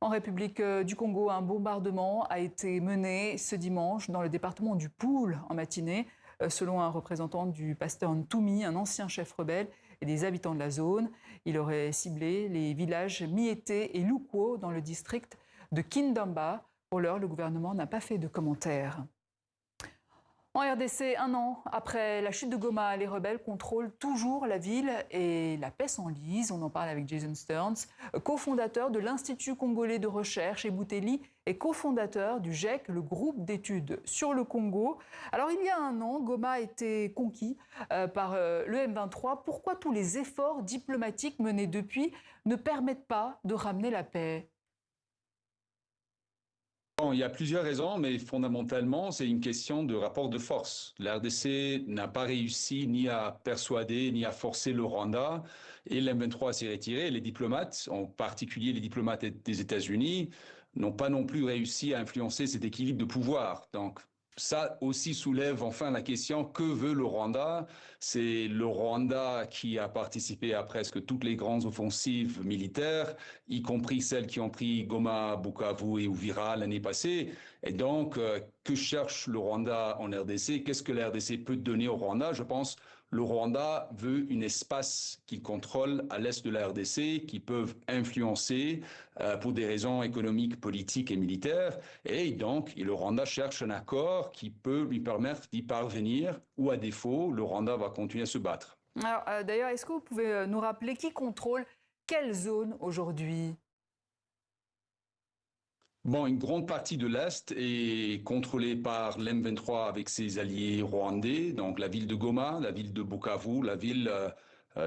En République du Congo, un bombardement a été mené ce dimanche dans le département du Poul en matinée. Selon un représentant du pasteur Ntoumi, un ancien chef rebelle et des habitants de la zone, il aurait ciblé les villages Miété et Lukwo dans le district de Kindamba. Pour l'heure, le gouvernement n'a pas fait de commentaires. En RDC, un an après la chute de Goma, les rebelles contrôlent toujours la ville et la paix s'enlise. On en parle avec Jason Stearns, cofondateur de l'Institut congolais de recherche, et Bouteli est cofondateur du GIEC, le groupe d'études sur le Congo. Alors il y a un an, Goma a été conquis par le M23. Pourquoi tous les efforts diplomatiques menés depuis ne permettent pas de ramener la paix ? Bon, il y a plusieurs raisons, mais fondamentalement, c'est une question de rapport de force. La RDC n'a pas réussi ni à persuader, ni à forcer le Rwanda, et l'M23 s'est retiré. Les diplomates, en particulier les diplomates des États-Unis, n'ont pas non plus réussi à influencer cet équilibre de pouvoir. Donc, ça aussi soulève enfin la question, que veut le Rwanda? C'est le Rwanda qui a participé à presque toutes les grandes offensives militaires, y compris celles qui ont pris Goma, Bukavu et Uvira l'année passée. Et donc, que cherche le Rwanda en RDC? Qu'est-ce que la RDC peut donner au Rwanda? Je pense le Rwanda veut un espace qu'il contrôle à l'est de la RDC, qui peuvent influencer pour des raisons économiques, politiques et militaires. Et donc, le Rwanda cherche un accord qui peut lui permettre d'y parvenir, ou à défaut, le Rwanda va continuer à se battre. Alors, d'ailleurs, est-ce que vous pouvez nous rappeler qui contrôle quelle zone aujourd'hui ? Bon, une grande partie de l'Est est contrôlée par l'M23 avec ses alliés rwandais, donc la ville de Goma, la ville de Bukavu, la ville,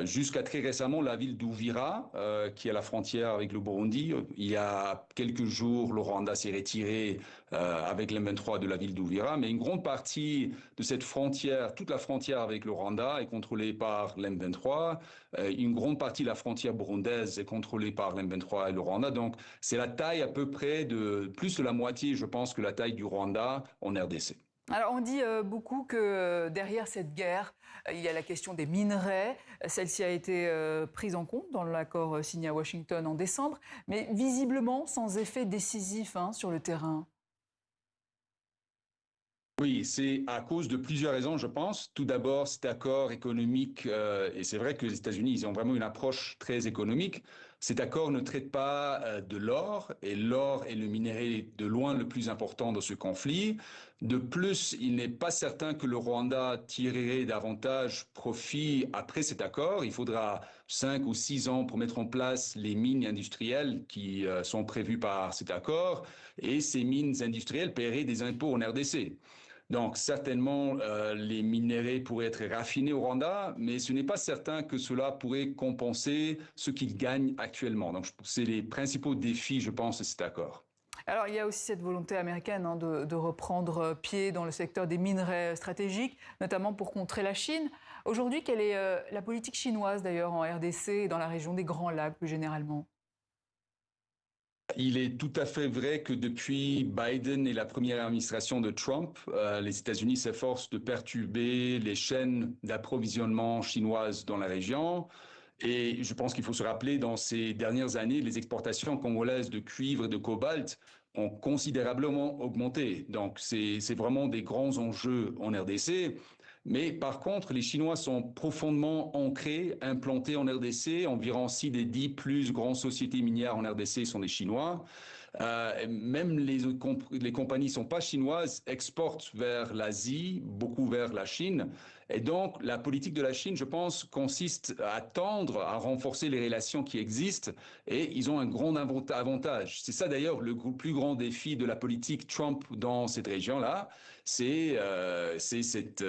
jusqu'à très récemment, la ville d'Uvira, qui est à la frontière avec le Burundi. Il y a quelques jours, le Rwanda s'est retiré avec l'M23 de la ville d'Uvira, mais une grande partie de cette frontière, toute la frontière avec le Rwanda est contrôlée par l'M23. Une grande partie de la frontière burundaise est contrôlée par l'M23 et le Rwanda. Donc, c'est la taille à peu près de plus de la moitié, je pense, que la taille du Rwanda en RDC. Alors on dit beaucoup que derrière cette guerre, il y a la question des minerais. Celle-ci a été prise en compte dans l'accord signé à Washington en décembre, mais visiblement sans effet décisif sur le terrain. Oui, c'est à cause de plusieurs raisons, je pense. Tout d'abord, cet accord économique, et c'est vrai que les États-Unis, ils ont vraiment une approche très économique. Cet accord ne traite pas de l'or, et l'or est le minerai de loin le plus important dans ce conflit. De plus, il n'est pas certain que le Rwanda tirerait davantage profit après cet accord. Il faudra 5 ou 6 ans pour mettre en place les mines industrielles qui sont prévues par cet accord, et ces mines industrielles paieraient des impôts en RDC. Donc, certainement, les minéraux pourraient être raffinés au Rwanda, mais ce n'est pas certain que cela pourrait compenser ce qu'ils gagnent actuellement. Donc, c'est les principaux défis, je pense, de cet accord. Alors, il y a aussi cette volonté américaine de reprendre pied dans le secteur des minerais stratégiques, notamment pour contrer la Chine. Aujourd'hui, quelle est la politique chinoise, d'ailleurs, en RDC et dans la région des Grands Lacs, plus généralement ? Il est tout à fait vrai que depuis Biden et la première administration de Trump, les États-Unis s'efforcent de perturber les chaînes d'approvisionnement chinoises dans la région. Et je pense qu'il faut se rappeler, dans ces dernières années, les exportations congolaises de cuivre et de cobalt ont considérablement augmenté. Donc, c'est vraiment des grands enjeux en RDC. Mais par contre, les Chinois sont profondément ancrés, implantés en RDC. Environ 6 des 10 plus grandes sociétés minières en RDC sont des Chinois. Même les compagnies ne sont pas chinoises, exportent vers l'Asie, beaucoup vers la Chine. Et donc, la politique de la Chine, je pense, consiste à tendre à renforcer les relations qui existent, et ils ont un grand avantage. C'est ça d'ailleurs le plus grand défi de la politique Trump dans cette région-là, c'est cet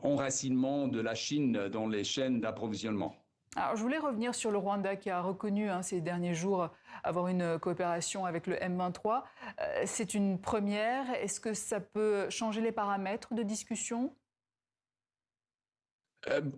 enracinement de la Chine dans les chaînes d'approvisionnement. Alors, je voulais revenir sur le Rwanda qui a reconnu ces derniers jours avoir une coopération avec le M23. C'est une première. Est-ce que ça peut changer les paramètres de discussion ?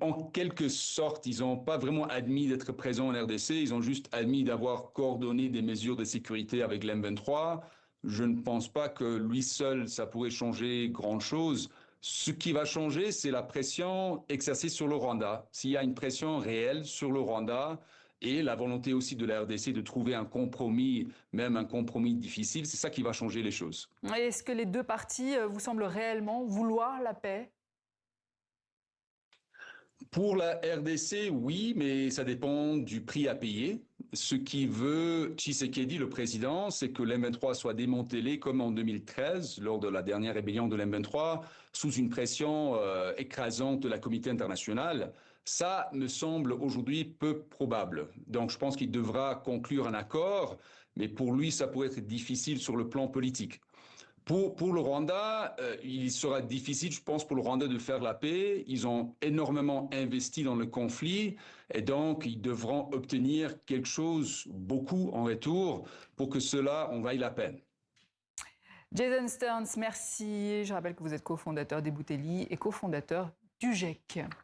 En quelque sorte, ils n'ont pas vraiment admis d'être présents en RDC, ils ont juste admis d'avoir coordonné des mesures de sécurité avec l'M23. Je ne pense pas que lui seul, ça pourrait changer grand-chose. Ce qui va changer, c'est la pression exercée sur le Rwanda. S'il y a une pression réelle sur le Rwanda, et la volonté aussi de la RDC de trouver un compromis, même un compromis difficile, c'est ça qui va changer les choses. Est-ce que les deux parties vous semblent réellement vouloir la paix? Pour la RDC, oui, mais ça dépend du prix à payer. Ce qui veut Tshisekedi, le président, c'est que l'M23 soit démantelé comme en 2013, lors de la dernière rébellion de l'M23, sous une pression écrasante de la communauté internationale. Ça me semble aujourd'hui peu probable. Donc je pense qu'il devra conclure un accord, mais pour lui, ça pourrait être difficile sur le plan politique. Pour le Rwanda, il sera difficile, je pense, pour le Rwanda de faire la paix. Ils ont énormément investi dans le conflit et donc ils devront obtenir quelque chose, beaucoup en retour, pour que cela en vaille la peine. Jason Stearns, merci. Je rappelle que vous êtes cofondateur des Boutelli et cofondateur du GIEC.